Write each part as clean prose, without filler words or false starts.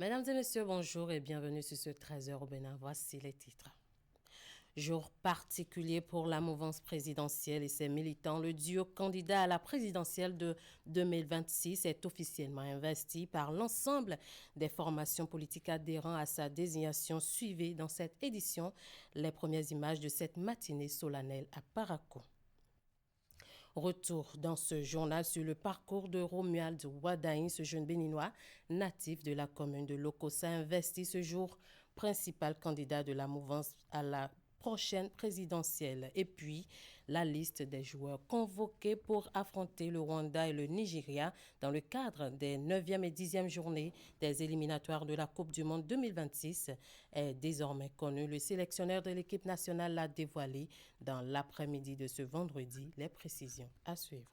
Mesdames et messieurs, bonjour et bienvenue sur ce 13h au Bénin. Voici les titres. Jour particulier pour la mouvance présidentielle et ses militants. Le duo candidat à la présidentielle de 2026 est officiellement investi par l'ensemble des formations politiques adhérant à sa désignation. Suivez dans cette édition les premières images de cette matinée solennelle à Parakou. Retour dans ce journal sur le parcours de Romuald Wadain, ce jeune béninois natif de la commune de Lokossa, investi ce jour principal candidat de la mouvance à la prochaine présidentielle. Et puis, la liste des joueurs convoqués pour affronter le Rwanda et le Nigeria dans le cadre des 9e et 10e journées des éliminatoires de la Coupe du Monde 2026 est désormais connue. Le sélectionneur de l'équipe nationale l'a dévoilé dans l'après-midi de ce vendredi. Les précisions à suivre.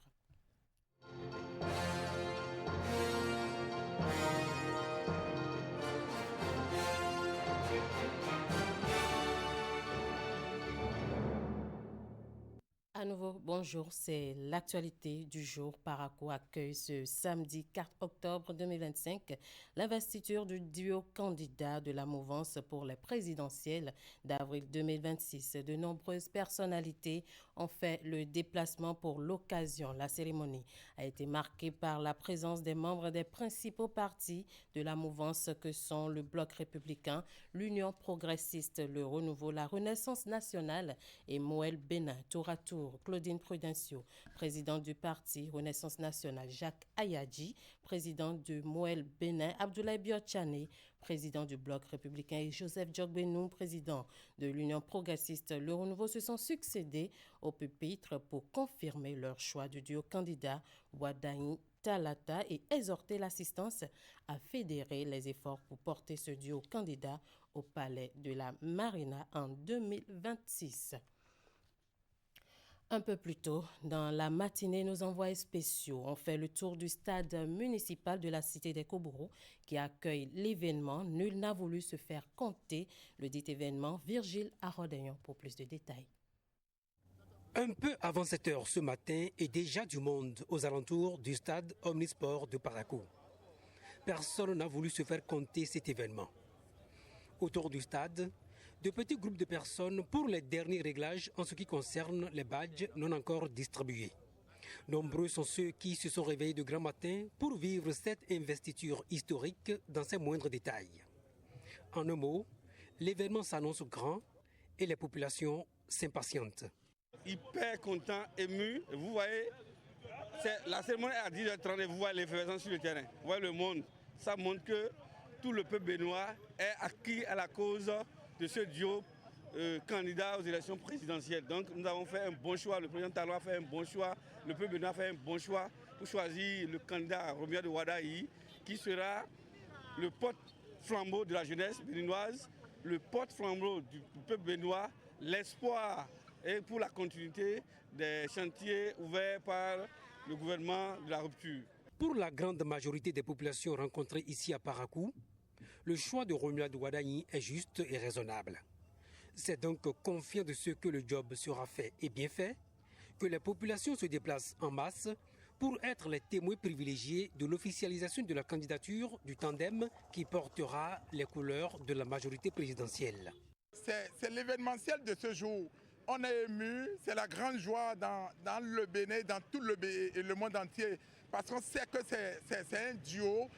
À nouveau, bonjour, c'est l'actualité du jour. Parakou accueille ce samedi 4 octobre 2025 l'investiture du duo candidat de la mouvance pour les présidentielles d'avril 2026. De nombreuses personnalités ont fait le déplacement pour l'occasion. La cérémonie a été marquée par la présence des membres des principaux partis de la mouvance que sont le Bloc républicain, l'Union progressiste, le Renouveau, la Renaissance nationale et Moël Bénin. Tour à tour, Claudine Prudencio, présidente du parti Renaissance nationale, Jacques Ayadji, président de Moël Bénin, Abdoulaye Biotchane, président du Bloc républicain, et Joseph Djogbenou, président de l'Union progressiste. Le Renouveau se sont succédés au pupitre pour confirmer leur choix du duo candidat Wadain Talata et exhorter l'assistance à fédérer les efforts pour porter ce duo candidat au palais de la Marina en 2026. Un peu plus tôt, dans la matinée, nos envoyés spéciaux ont fait le tour du stade municipal de la cité des Kobourou qui accueille l'événement. Nul n'a voulu se faire compter le dit événement. Virgile Arodayon pour plus de détails. Un peu avant 7 heures ce matin et déjà du monde aux alentours du stade Omnisport de Parakou. Personne n'a voulu se faire compter cet événement. Autour du stade, de petits groupes de personnes pour les derniers réglages en ce qui concerne les badges non encore distribués. Nombreux sont ceux qui se sont réveillés de grand matin pour vivre cette investiture historique dans ses moindres détails. En un mot, l'événement s'annonce grand et les populations s'impatientent. Hyper content, ému. Vous voyez, la cérémonie est à 10h30 et vous voyez l'effervescence sur le terrain. Vous voyez le monde. Ça montre que tout le peuple béninois est acquis à la cause de ce duo candidat aux élections présidentielles. Donc nous avons fait un bon choix, le président Talon a fait un bon choix, le peuple béninois a fait un bon choix pour choisir le candidat Romuald Wadain qui sera le porte-flambeau de la jeunesse béninoise, le porte-flambeau du peuple béninois, l'espoir et pour la continuité des chantiers ouverts par le gouvernement de la rupture. Pour la grande majorité des populations rencontrées ici à Parakou, le choix de Romuald Wadain est juste et raisonnable. C'est donc confiant de ce que le job sera fait et bien fait, que les populations se déplacent en masse pour être les témoins privilégiés de l'officialisation de la candidature du tandem qui portera les couleurs de la majorité présidentielle. C'est l'événementiel de ce jour. On est ému, c'est la grande joie dans le Bénin, dans tout le monde entier, parce qu'on sait que c'est un duo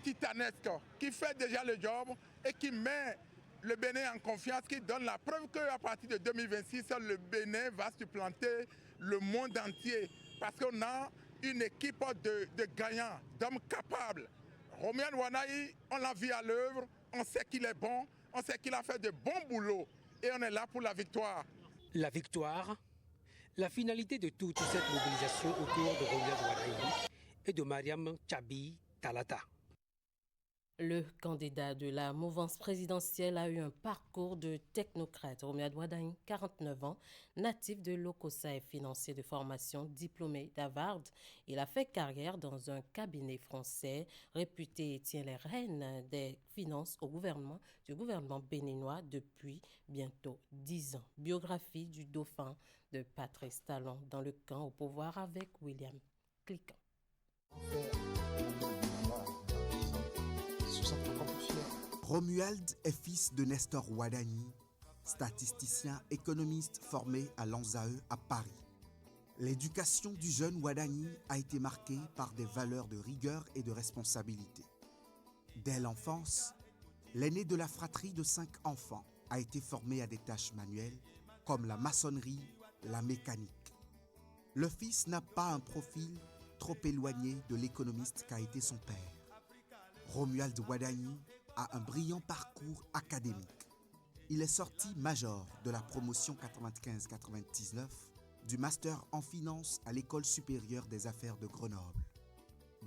titanesque qui fait déjà le job et qui met le Bénin en confiance, qui donne la preuve qu'à partir de 2026, le Bénin va supplanter le monde entier, parce qu'on a une équipe de gagnants, d'hommes capables. Romuald Wadain, on l'a vu à l'œuvre, on sait qu'il est bon, on sait qu'il a fait de bons boulots et on est là pour la victoire. La victoire, la finalité de toute cette mobilisation autour de Romuald Wadain et de Mariam Tchabi Talata. Le candidat de la mouvance présidentielle a eu un parcours de technocrate. Romuald Wadain, 49 ans, natif de Lokossa et financier de formation, diplômé d'Harvard. Il a fait carrière dans un cabinet français réputé et tient les rênes des finances du gouvernement béninois depuis bientôt 10 ans. Biographie du dauphin de Patrice Talon dans le camp au pouvoir avec William Cliquant. Sous sa confiance. Romuald est fils de Nestor Ouadani, statisticien économiste formé à l'ANSAE à Paris. L'éducation du jeune Ouadani a été marquée par des valeurs de rigueur et de responsabilité. Dès l'enfance, l'aîné de la fratrie de 5 enfants a été formé à des tâches manuelles comme la maçonnerie, la mécanique. Le fils n'a pas un profil trop éloigné de l'économiste qu'a été son père. Romuald Ouadani a un brillant parcours académique. Il est sorti major de la promotion 95-99 du master en finance à l'École supérieure des affaires de Grenoble.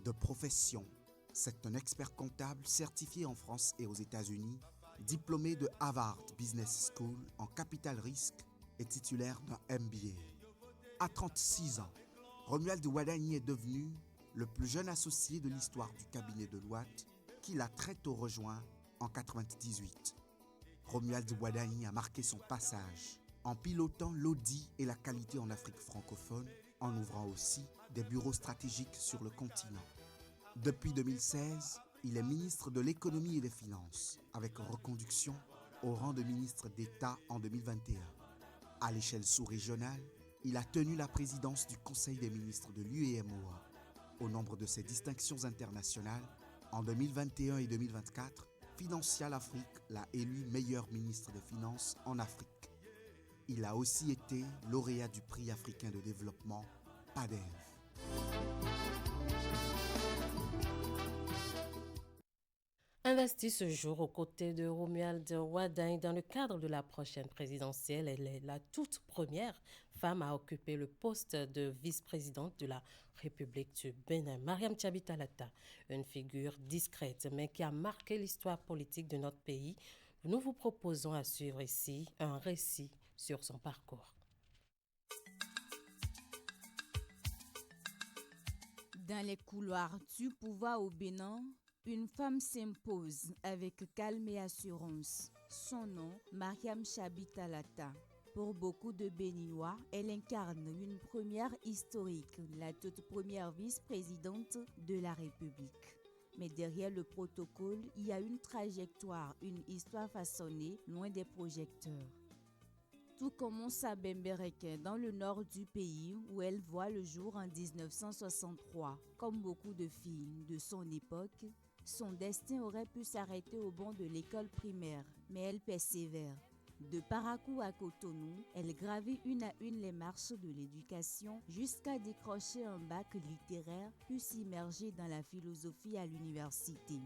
De profession, c'est un expert comptable certifié en France et aux États-Unis, diplômé de Harvard Business School en capital risque et titulaire d'un MBA. À 36 ans, Romuald Ouadani est devenu le plus jeune associé de l'histoire du cabinet Deloitte, qu'il a très tôt rejoint en 1998. Romuald Ouadani a marqué son passage en pilotant l'audit et la qualité en Afrique francophone, en ouvrant aussi des bureaux stratégiques sur le continent. Depuis 2016, il est ministre de l'économie et des finances, avec reconduction au rang de ministre d'État en 2021. À l'échelle sous-régionale, il a tenu la présidence du Conseil des ministres de l'UEMOA. Au nombre de ses distinctions internationales, en 2021 et 2024, Financial Afrique l'a élu meilleur ministre des Finances en Afrique. Il a aussi été lauréat du prix africain de développement, PADEV. Investie ce jour aux côtés de Romuald Ouadani dans le cadre de la prochaine présidentielle, elle est la toute première femme à occuper le poste de vice-présidente de la République du Bénin. Mariam Tchabitalata, une figure discrète mais qui a marqué l'histoire politique de notre pays. Nous vous proposons à suivre ici un récit sur son parcours. Dans les couloirs du pouvoir au Bénin, une femme s'impose avec calme et assurance. Son nom, Mariam Tchabitalata. Pour beaucoup de Béninois, elle incarne une première historique, la toute première vice-présidente de la République. Mais derrière le protocole, il y a une trajectoire, une histoire façonnée loin des projecteurs. Tout commence à Bembereke, dans le nord du pays, où elle voit le jour en 1963. Comme beaucoup de filles de son époque, son destin aurait pu s'arrêter au banc de l'école primaire, mais elle persévère. De Parakou à Cotonou, elle gravit une à une les marches de l'éducation jusqu'à décrocher un bac littéraire puis s'immerger dans la philosophie à l'université.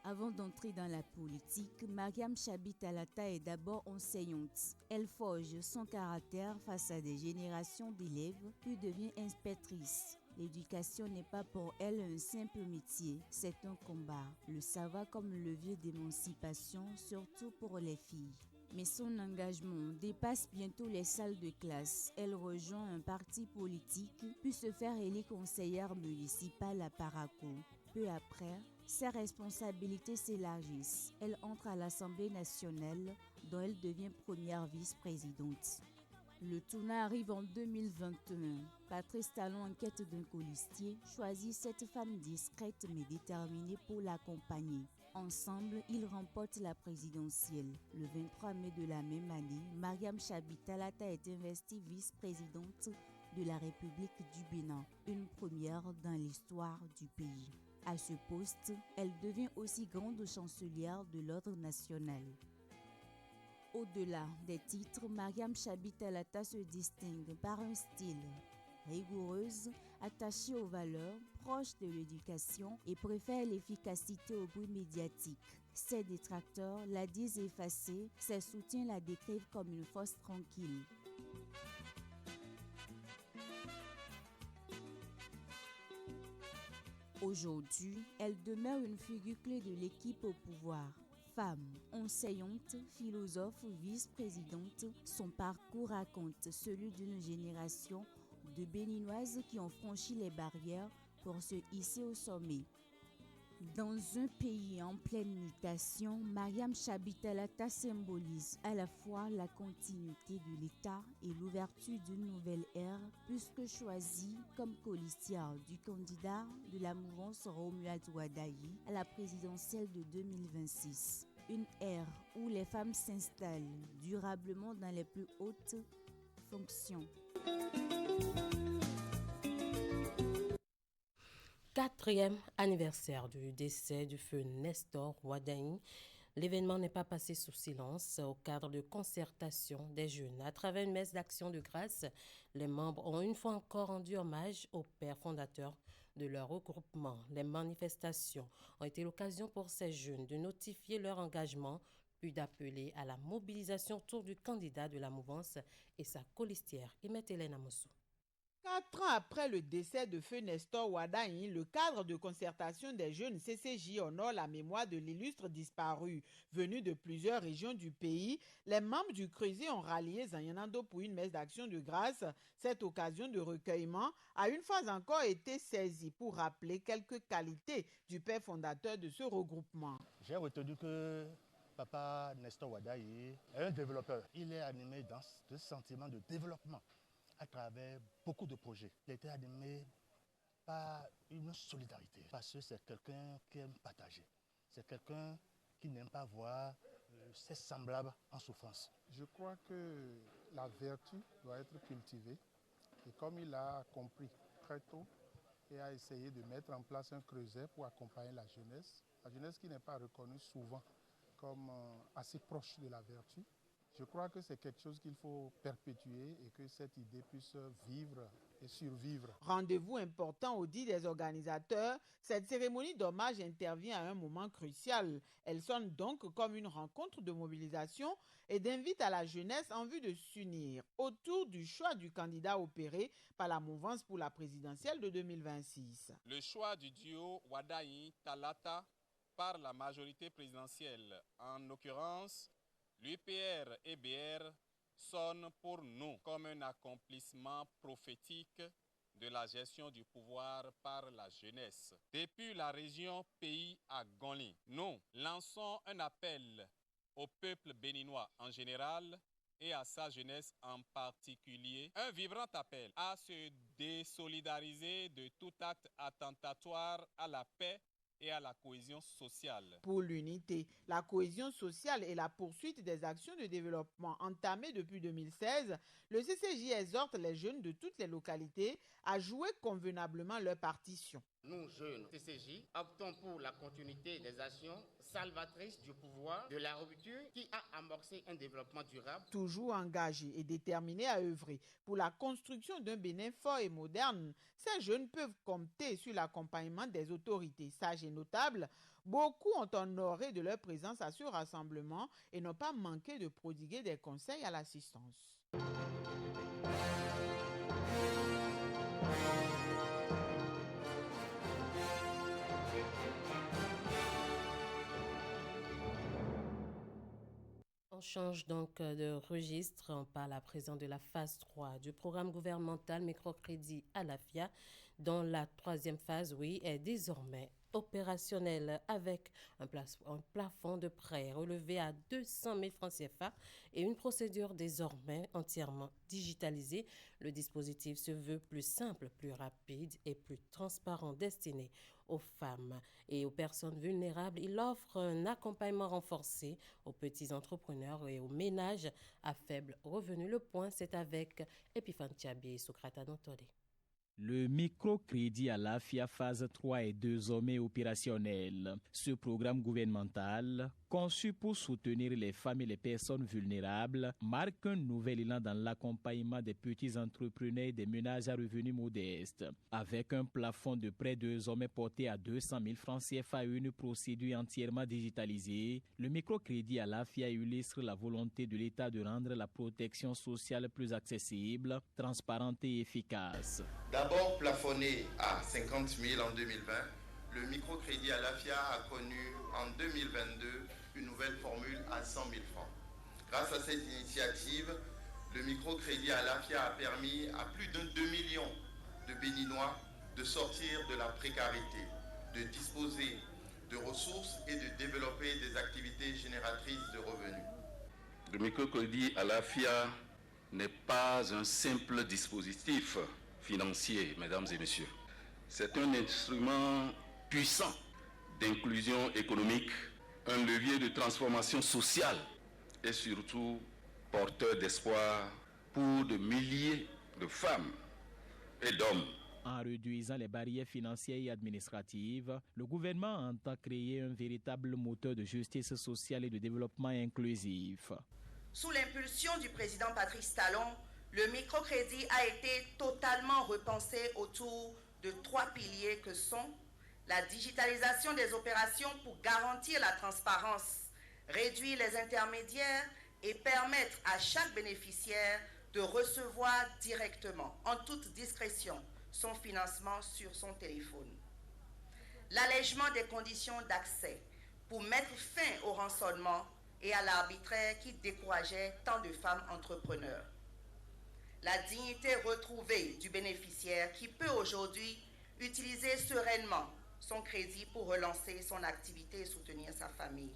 Avant d'entrer dans la politique, Mariam Tchabitalata est d'abord enseignante. Elle forge son caractère face à des générations d'élèves puis devient inspectrice. L'éducation n'est pas pour elle un simple métier, c'est un combat. Le savoir comme levier d'émancipation, surtout pour les filles. Mais son engagement dépasse bientôt les salles de classe. Elle rejoint un parti politique, puis se fait élire conseillère municipale à Parakou. Peu après, ses responsabilités s'élargissent. Elle entre à l'Assemblée nationale, dont elle devient première vice-présidente. Le tournant arrive en 2021. Patrice Talon, en quête d'un colistier, choisit cette femme discrète mais déterminée pour l'accompagner. Ensemble, ils remportent la présidentielle. Le 23 mai de la même année, Mariam Tchabitalata est investie vice-présidente de la République du Bénin, une première dans l'histoire du pays. À ce poste, elle devient aussi grande chancelière de l'ordre national. Au-delà des titres, Mariam Tchabitalata se distingue par un style rigoureuse, attachée aux valeurs, proche de l'éducation et préfère l'efficacité au bruit médiatique. Ses détracteurs la disent effacée, ses soutiens la décrivent comme une force tranquille. Aujourd'hui, elle demeure une figure clé de l'équipe au pouvoir. Femme, enseignante, philosophe, vice-présidente, son parcours raconte celui d'une génération de Béninoises qui ont franchi les barrières pour se hisser au sommet. Dans un pays en pleine mutation, Mariam Tchabitalata symbolise à la fois la continuité de l'État et l'ouverture d'une nouvelle ère, puisque choisie comme colistière du candidat de la mouvance Romuald Ouadani à la présidentielle de 2026. une ère où les femmes s'installent durablement dans les plus hautes fonctions. 4e anniversaire du décès du feu Nestor Ouadani. L'événement n'est pas passé sous silence au cadre de concertation des jeunes. À travers une messe d'action de grâce, les membres ont une fois encore rendu hommage au père fondateur de leur regroupement. Les manifestations ont été l'occasion pour ces jeunes de notifier leur engagement, puis d'appeler à la mobilisation autour du candidat de la mouvance et sa colistière, Imet Hélène Amossou. 4 ans après le décès de feu Nestor Ouadani, le cadre de concertation des jeunes CCJ honore la mémoire de l'illustre disparu. Venu de plusieurs régions du pays, les membres du Creuset ont rallié Zanyanando pour une messe d'action de grâce. Cette occasion de recueillement a une fois encore été saisie pour rappeler quelques qualités du père fondateur de ce regroupement. J'ai retenu que Papa Nestor Ouadani est un développeur. Il est animé dans ce sentiment de développement à travers beaucoup de projets. Il était animé par une solidarité, parce que c'est quelqu'un qui aime partager. C'est quelqu'un qui n'aime pas voir ses semblables en souffrance. Je crois que la vertu doit être cultivée. Et comme il a compris très tôt et a essayé de mettre en place un creuset pour accompagner la jeunesse qui n'est pas reconnue souvent comme assez proche de la vertu, je crois que c'est quelque chose qu'il faut perpétuer et que cette idée puisse vivre et survivre. Rendez-vous important au dit des organisateurs, cette cérémonie d'hommage intervient à un moment crucial. Elle sonne donc comme une rencontre de mobilisation et d'invite à la jeunesse en vue de s'unir autour du choix du candidat opéré par la mouvance pour la présidentielle de 2026. Le choix du duo Ouadani-Talata par la majorité présidentielle, en l'occurrence l'UPR et BR, sonne pour nous comme un accomplissement prophétique de la gestion du pouvoir par la jeunesse. Depuis la région Pays à Gonli, nous lançons un appel au peuple béninois en général et à sa jeunesse en particulier, un vibrant appel à se désolidariser de tout acte attentatoire à la paix et à la cohésion sociale. Pour l'unité, la cohésion sociale et la poursuite des actions de développement entamées depuis 2016, le CCJ exhorte les jeunes de toutes les localités à jouer convenablement leur partition. Nous, jeunes CCJ, optons pour la continuité des actions salvatrices du pouvoir, de la rupture qui a amorcé un développement durable. Toujours engagés et déterminés à œuvrer pour la construction d'un Bénin fort et moderne, ces jeunes peuvent compter sur l'accompagnement des autorités sages et notables. Beaucoup ont honoré de leur présence à ce rassemblement et n'ont pas manqué de prodiguer des conseils à l'assistance. On change donc de registre. On parle à présent de la phase 3 du programme gouvernemental microcrédit Alafia, dont la 3e phase, est désormais opérationnelle avec un plafond de prêt relevé à 200 000 francs CFA et une procédure désormais entièrement digitalisée. Le dispositif se veut plus simple, plus rapide et plus transparent, destiné aux femmes et aux personnes vulnérables. Il offre un accompagnement renforcé aux petits entrepreneurs et aux ménages à faible revenu. Le point, c'est avec Epiphane Thiabi et Socrate Anotole. Le microcrédit Alafia phase 3 est désormais opérationnel. Ce programme gouvernemental, conçu pour soutenir les femmes et les personnes vulnérables, marque un nouvel élan dans l'accompagnement des petits entrepreneurs et des ménages à revenus modestes. Avec un plafond de prêt désormais porté à 200 000 francs CFA et une procédure entièrement digitalisée, le microcrédit Alafia illustre la volonté de l'État de rendre la protection sociale plus accessible, transparente et efficace. D'abord plafonné à 50 000 en 2020, le microcrédit Alafia a connu en 2022 une nouvelle formule à 100 000 francs. Grâce à cette initiative, le microcrédit Alafia a permis à plus de 2 millions de Béninois de sortir de la précarité, de disposer de ressources et de développer des activités génératrices de revenus. Le microcrédit Alafia n'est pas un simple dispositif financier, mesdames et messieurs. C'est un instrument puissant d'inclusion économique, un levier de transformation sociale et surtout porteur d'espoir pour de milliers de femmes et d'hommes. En réduisant les barrières financières et administratives, le gouvernement entend créer un véritable moteur de justice sociale et de développement inclusif. Sous l'impulsion du président Patrice Talon, le microcrédit a été totalement repensé autour de 3 piliers que sont la digitalisation des opérations pour garantir la transparence, réduire les intermédiaires et permettre à chaque bénéficiaire de recevoir directement, en toute discrétion, son financement sur son téléphone. L'allègement des conditions d'accès pour mettre fin au rançonnement et à l'arbitraire qui décourageait tant de femmes entrepreneurs. La dignité retrouvée du bénéficiaire qui peut aujourd'hui utiliser sereinement son crédit pour relancer son activité et soutenir sa famille.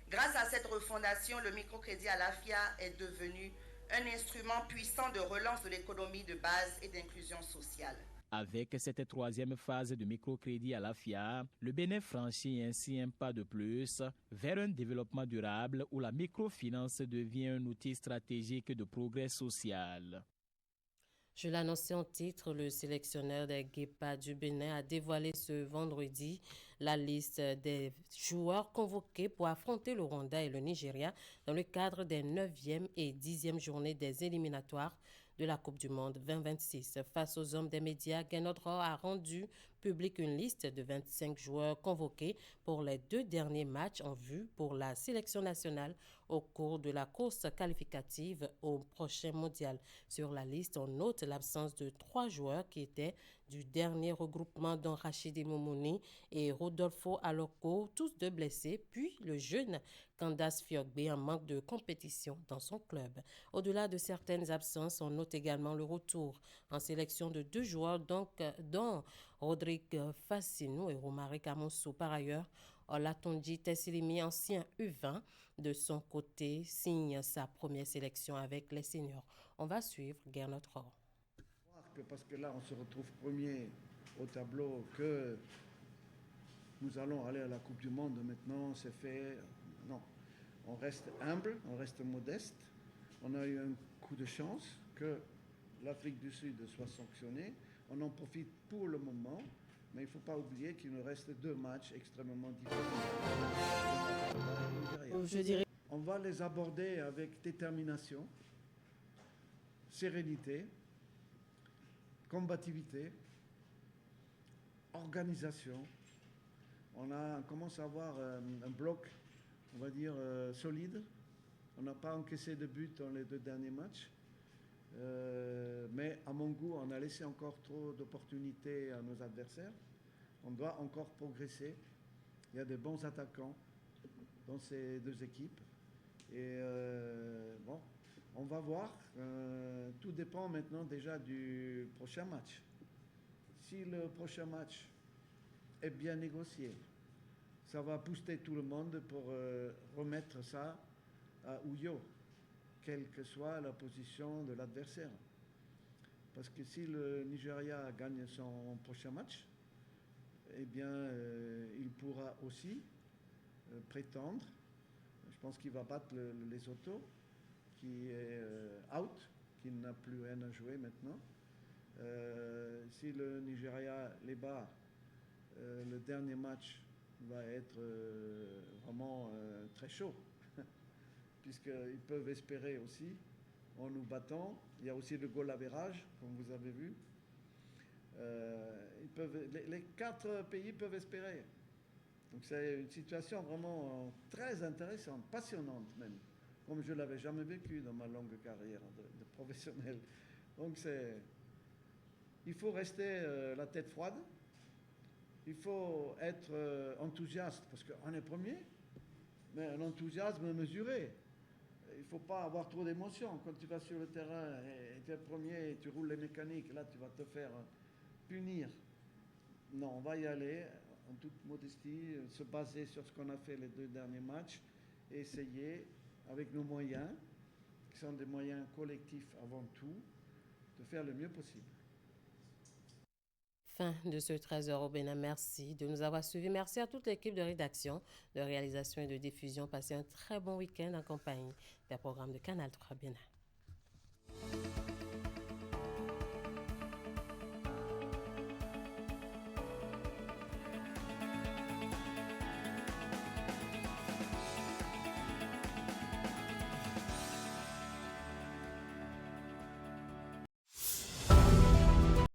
Grâce à cette refondation, le microcrédit Alafia est devenu un instrument puissant de relance de l'économie de base et d'inclusion sociale. Avec cette troisième phase de microcrédit Alafia, le Bénin franchit ainsi un pas de plus vers un développement durable où la microfinance devient un outil stratégique de progrès social. Je l'annonçais en titre, le sélectionneur des Guépards du Bénin a dévoilé ce vendredi la liste des joueurs convoqués pour affronter le Rwanda et le Nigeria dans le cadre des 9e et 10e journées des éliminatoires de la Coupe du Monde 2026. Face aux hommes des médias, Guénodro a rendu public une liste de 25 joueurs convoqués pour les 2 derniers matchs en vue pour la sélection nationale au cours de la course qualificative au prochain mondial. Sur la liste, on note l'absence de 3 joueurs qui étaient du dernier regroupement dont Rachidi Moumouni et Rodolfo Aloko, tous 2 blessés, puis le jeune Candace Fiogbe en manque de compétition dans son club. Au-delà de certaines absences, on note également le retour en sélection de 2 joueurs, dont Rodrigue Fassinou et Romari Kamoussou. Par ailleurs, Olatonji Tessilimi, ancien U20, de son côté, signe sa première sélection avec les seniors. On va suivre Gernot Rohr. Parce que là, on se retrouve premier au tableau, que nous allons aller à la Coupe du Monde. Maintenant, c'est fait. Non, on reste humble, on reste modeste. On a eu un coup de chance que l'Afrique du Sud soit sanctionnée. On en profite pour le moment, mais il ne faut pas oublier qu'il nous reste 2 matchs extrêmement difficiles. On va les aborder avec détermination, sérénité, combativité, organisation. On commence à avoir un bloc, on va dire, solide. On n'a pas encaissé de but dans les 2 derniers matchs. Mais à mon goût, on a laissé encore trop d'opportunités à nos adversaires. On doit encore progresser. Il y a de bons attaquants dans ces 2 équipes. Et bon, on va voir. Tout dépend maintenant déjà du prochain match. Si le prochain match est bien négocié, ça va booster tout le monde pour remettre ça à Uyo, quelle que soit la position de l'adversaire. Parce que si le Nigeria gagne son prochain match, eh bien, il pourra aussi prétendre, je pense qu'il va battre les Lesotho, qui est out, qui n'a plus rien à jouer maintenant. Si le Nigeria les bat, le dernier match va être vraiment très chaud, puisqu'ils peuvent espérer aussi, en nous battant. Il y a aussi le goal average, comme vous avez vu. Les 4 pays peuvent espérer. Donc c'est une situation vraiment très intéressante, passionnante même, comme je ne l'avais jamais vécu dans ma longue carrière de professionnel. Donc il faut rester la tête froide, il faut être enthousiaste, parce qu'on est premier, mais un enthousiasme mesuré. Il ne faut pas avoir trop d'émotions. Quand tu vas sur le terrain et tu es premier et tu roules les mécaniques, là tu vas te faire punir. Non, on va y aller en toute modestie, se baser sur ce qu'on a fait les 2 derniers matchs et essayer, avec nos moyens, qui sont des moyens collectifs avant tout, de faire le mieux possible. Fin de ce 13h au Bénin. Merci de nous avoir suivis. Merci à toute l'équipe de rédaction, de réalisation et de diffusion. Passez un très bon week-end en compagnie des programmes de Canal 3 Bénin.